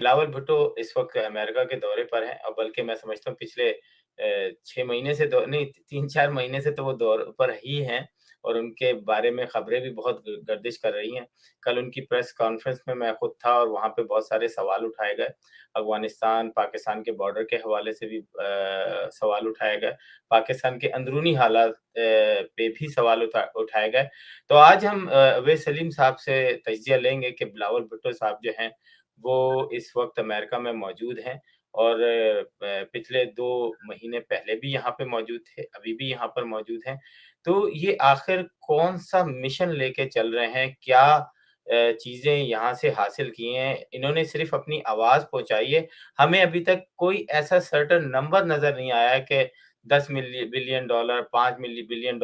بلاول بھٹو اس وقت امریکہ کے دورے پر ہیں، اور بلکہ میں سمجھتا ہوں پچھلے 6 مہینے سے تو نہیں، 3-4 مہینے سے تو وہ دور پر ہی ہیں، اور ان کے بارے میں خبریں بھی بہت گردش کر رہی ہیں۔ کل ان کی پریس کانفرنس میں خود تھا، اور وہاں پہ بہت سارے سوال اٹھائے گئے۔ افغانستان پاکستان کے بارڈر کے حوالے سے بھی سوال اٹھائے گئے، پاکستان کے اندرونی حالات پہ بھی سوال اٹھائے گئے۔ تو آج ہم اویس سلیم صاحب سے تجزیہ لیں گے کہ بلاول بھٹو صاحب جو ہیں وہ اس وقت امریکہ میں موجود ہیں، اور پچھلے 2 مہینے پہلے بھی یہاں پہ موجود تھے، ابھی بھی یہاں پر موجود ہیں۔ تو یہ آخر کون سا مشن لے کے چل رہے ہیں؟ کیا چیزیں یہاں سے حاصل کی ہیں؟ انہوں نے صرف اپنی آواز پہنچائی ہے، ہمیں ابھی تک کوئی ایسا سرٹن نمبر نظر نہیں آیا ہے کہ $10 بلین، $5 بلین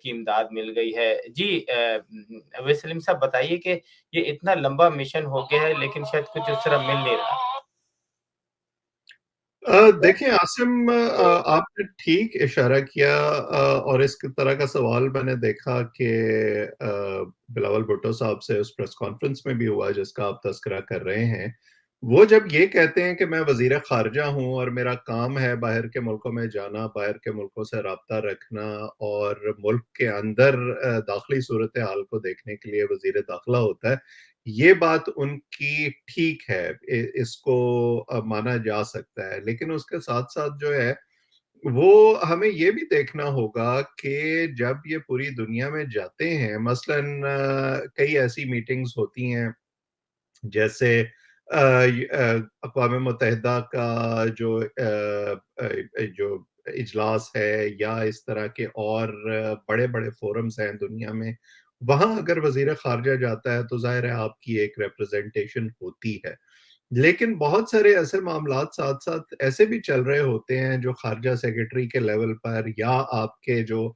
کی امداد مل گئی ہے۔ جی اویس سلیم صاحب بتائیے کہ یہ اتنا لمبا مشن ہو گیا ہے لیکن شاید کچھ اس طرح مل نہیں رہا۔ دیکھیں عاصم، آپ نے ٹھیک اشارہ کیا، اور اس طرح کا سوال میں نے دیکھا کہ بلاول بھٹو صاحب سے اس پریس کانفرنس میں بھی ہوا جس کا آپ تذکرہ کر رہے ہیں۔ وہ جب یہ کہتے ہیں کہ میں وزیر خارجہ ہوں اور میرا کام ہے باہر کے ملکوں میں جانا، باہر کے ملکوں سے رابطہ رکھنا، اور ملک کے اندر داخلی صورتحال کو دیکھنے کے لیے وزیر داخلہ ہوتا ہے، یہ بات ان کی ٹھیک ہے، اس کو مانا جا سکتا ہے۔ لیکن اس کے ساتھ ساتھ جو ہے وہ ہمیں یہ بھی دیکھنا ہوگا کہ جب یہ پوری دنیا میں جاتے ہیں، مثلاً کئی ایسی میٹنگز ہوتی ہیں جیسے اقوام متحدہ کا جو اجلاس ہے، یا اس طرح کے اور بڑے بڑے فورمز ہیں دنیا میں، وہاں اگر وزیر خارجہ جاتا ہے تو ظاہر ہے آپ کی ایک ریپرزنٹیشن ہوتی ہے۔ لیکن بہت سارے ایسے معاملات ساتھ ساتھ ایسے بھی چل رہے ہوتے ہیں جو خارجہ سیکرٹری کے لیول پر، یا آپ کے جو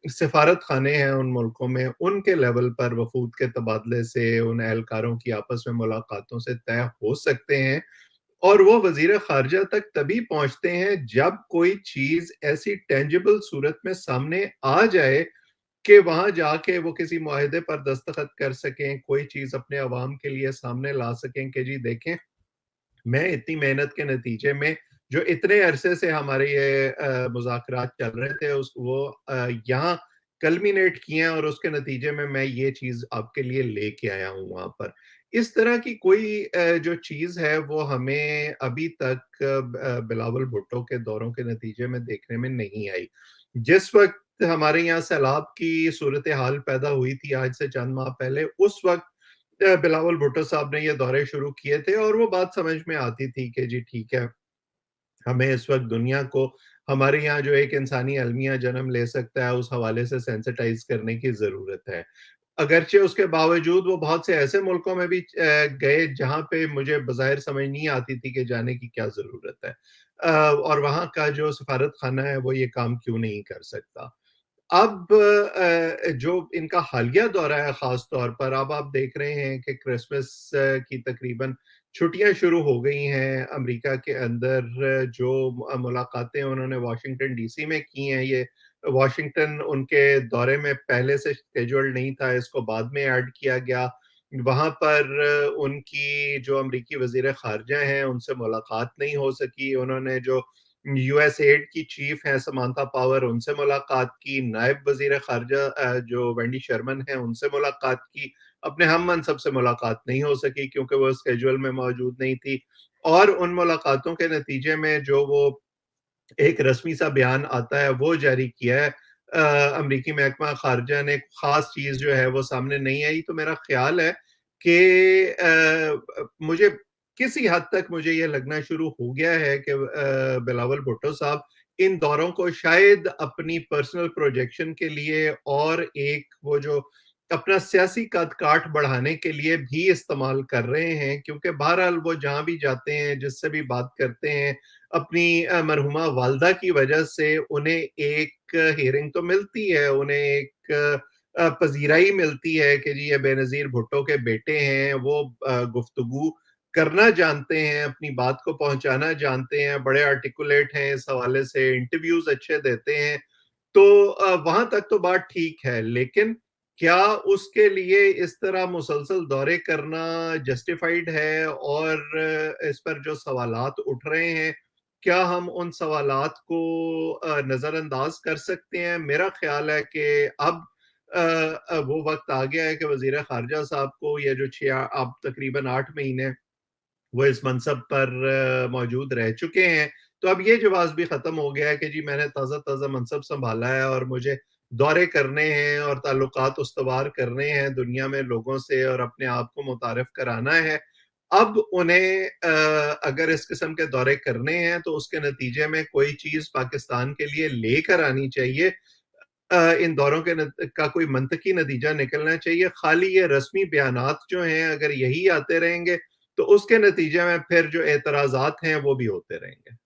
سفارت خانے ہیں ان ملکوں میں، ان کے لیول پر وفود کے تبادلے سے، ان اہلکاروں کی آپس میں ملاقاتوں سے طے ہو سکتے ہیں، اور وہ وزیر خارجہ تک تبھی پہنچتے ہیں جب کوئی چیز ایسی ٹینجبل صورت میں سامنے آ جائے کہ وہاں جا کے وہ کسی معاہدے پر دستخط کر سکیں، کوئی چیز اپنے عوام کے لیے سامنے لا سکیں کہ جی دیکھیں، میں اتنی محنت کے نتیجے میں جو اتنے عرصے سے ہمارے یہ مذاکرات چل رہے تھے، وہ یہاں کلمینیٹ کیے ہیں، اور اس کے نتیجے میں یہ چیز آپ کے لیے لے کے آیا ہوں وہاں پر۔ اس طرح کی کوئی جو چیز ہے وہ ہمیں ابھی تک بلاول بھٹو کے دوروں کے نتیجے میں دیکھنے میں نہیں آئی۔ جس وقت ہمارے یہاں سیلاب کی صورتحال پیدا ہوئی تھی آج سے چند ماہ پہلے، اس وقت بلاول بھٹو صاحب نے یہ دورے شروع کیے تھے، اور وہ بات سمجھ میں آتی تھی کہ جی ٹھیک ہے، ہمیں اس وقت دنیا کو ہمارے یہاں جو ایک انسانی المیہ جنم لے سکتا ہے اس حوالے سے سینسٹائز کرنے کی ضرورت ہے۔ اگرچہ اس کے باوجود وہ بہت سے ایسے ملکوں میں بھی گئے جہاں پہ مجھے بظاہر سمجھ نہیں آتی تھی کہ جانے کی کیا ضرورت ہے، اور وہاں کا جو سفارت خانہ ہے وہ یہ کام کیوں نہیں کر سکتا۔ اب جو ان کا حالیہ دورہ ہے، خاص طور پر اب آپ دیکھ رہے ہیں کہ کرسمس کی تقریباً چھٹیاں شروع ہو گئی ہیں امریکہ کے اندر۔ جو ملاقاتیں انہوں نے واشنگٹن ڈی سی میں کی ہیں، یہ واشنگٹن ان کے دورے میں پہلے سے شیڈول نہیں تھا، اس کو بعد میں ایڈ کیا گیا۔ وہاں پر ان کی جو امریکی وزیر خارجہ ہیں ان سے ملاقات نہیں ہو سکی، انہوں نے جو یو ایس ایڈ کی چیف ہیں سمانتھا پاور، ان سے ملاقات کی، نائب وزیر خارجہ جو وینڈی شرمن ہیں ان سے ملاقات کی، اپنے ہم منصب سے ملاقات نہیں ہو سکی کیونکہ وہ اسکیجول میں موجود نہیں تھی۔ اور ان ملاقاتوں کے نتیجے میں جو وہ ایک رسمی سا بیان آتا ہے وہ جاری کیا ہے امریکی محکمہ خارجہ نے، خاص چیز جو ہے وہ سامنے نہیں آئی۔ تو میرا خیال ہے کہ مجھے کسی حد تک مجھے یہ لگنا شروع ہو گیا ہے کہ بلاول بھٹو صاحب ان دوروں کو شاید اپنی پرسنل پروجیکشن کے لیے اور ایک وہ جو اپنا سیاسی قد کاٹ بڑھانے کے لیے بھی استعمال کر رہے ہیں، کیونکہ بہرحال وہ جہاں بھی جاتے ہیں، جس سے بھی بات کرتے ہیں، اپنی مرحومہ والدہ کی وجہ سے انہیں ایک ہیرنگ تو ملتی ہے، انہیں ایک پذیرائی ملتی ہے کہ جی یہ بے نظیر بھٹو کے بیٹے ہیں، وہ گفتگو کرنا جانتے ہیں، اپنی بات کو پہنچانا جانتے ہیں، بڑے آرٹیکولیٹ ہیں اس حوالے سے، انٹرویوز اچھے دیتے ہیں۔ تو وہاں تک تو بات ٹھیک ہے، لیکن کیا اس کے لیے اس طرح مسلسل دورے کرنا جسٹیفائیڈ ہے؟ اور اس پر جو سوالات اٹھ رہے ہیں، کیا ہم ان سوالات کو نظر انداز کر سکتے ہیں؟ میرا خیال ہے کہ اب وہ وقت آ گیا ہے کہ وزیر خارجہ صاحب کو یہ جو اب تقریباً 8 مہینے وہ اس منصب پر موجود رہ چکے ہیں، تو اب یہ جواز بھی ختم ہو گیا ہے کہ جی میں نے تازہ تازہ منصب سنبھالا ہے اور مجھے دورے کرنے ہیں اور تعلقات استوار کرنے ہیں دنیا میں لوگوں سے اور اپنے آپ کو متعارف کرانا ہے۔ اب انہیں اگر اس قسم کے دورے کرنے ہیں تو اس کے نتیجے میں کوئی چیز پاکستان کے لیے لے کر آنی چاہیے۔ ان دوروں کا کوئی منطقی نتیجہ نکلنا چاہیے۔ خالی یہ رسمی بیانات جو ہیں اگر یہی آتے رہیں گے تو اس کے نتیجے میں پھر جو اعتراضات ہیں وہ بھی ہوتے رہیں گے۔